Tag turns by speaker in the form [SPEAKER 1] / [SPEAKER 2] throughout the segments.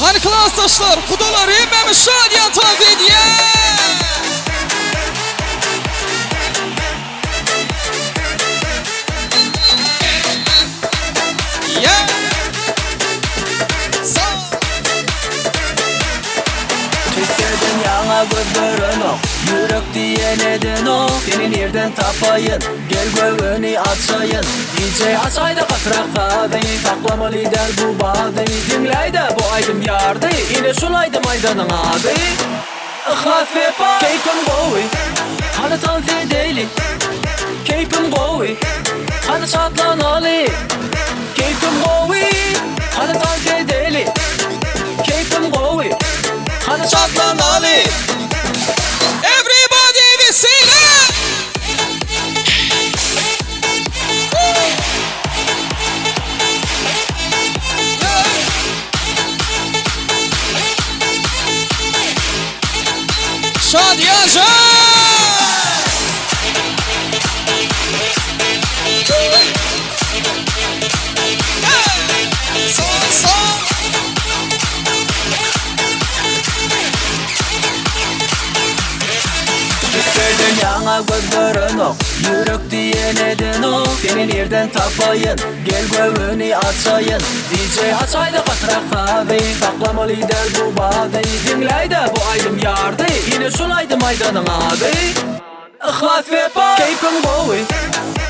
[SPEAKER 1] Hani klastaşlar, kudalarimiz şadiyan tavsiye. Yeah.
[SPEAKER 2] Tüssedin yana gözlerin o, yürek diyen edin o. Senin yerden tapayın, gel göğünü açayın. DJ açayda katrafa değil, saklama lider bu badı. Dinleyde bu aydım yardı, yine sulaydı maydanın adı. Yhlas ve pa, keyfim gowy, hani tansi değil. Keyfim gowy, hani şatlanalı. Keyfim gowy, hani tansi değil. Keyfim gowy, hani şatlanalı.
[SPEAKER 1] Everybody we sing it. Şadiyan Can.
[SPEAKER 2] Tüssedin yana gözlerin o, yürek diyen edin o. Senin yerden tapayın, gel göğünü açayın. DJ açayda katrafa değil, saklama lider bu badı. Dinleyde bu aydım yardı, yine sulaydı maydanın adı. Yhlas ve pa, keyfim gowy,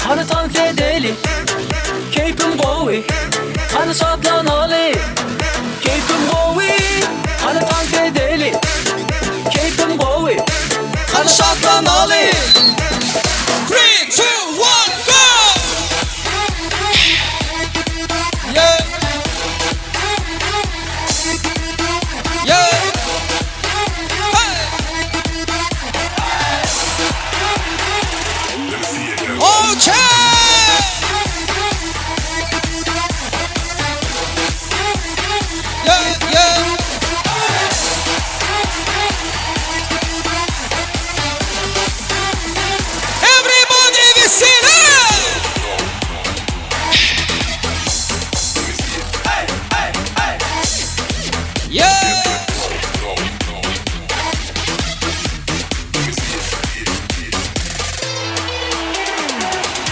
[SPEAKER 2] hani tansi değil. Keyfim gowy, hani şatlanalı. Keyfim gowy, hani tansi değil. Keyfim gowy, hani şatlanalı.
[SPEAKER 1] 3, 2, 1, go! Yeah. Yeah. Hey. Okay. Yeah, yeah. Everybody we sing it. Yeah.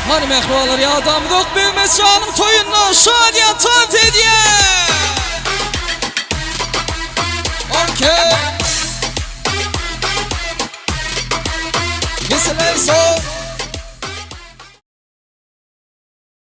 [SPEAKER 1] Hani mehrualar ya adam yok büyümez canım toyunla şadiyan tavsiye. Okay. Bizin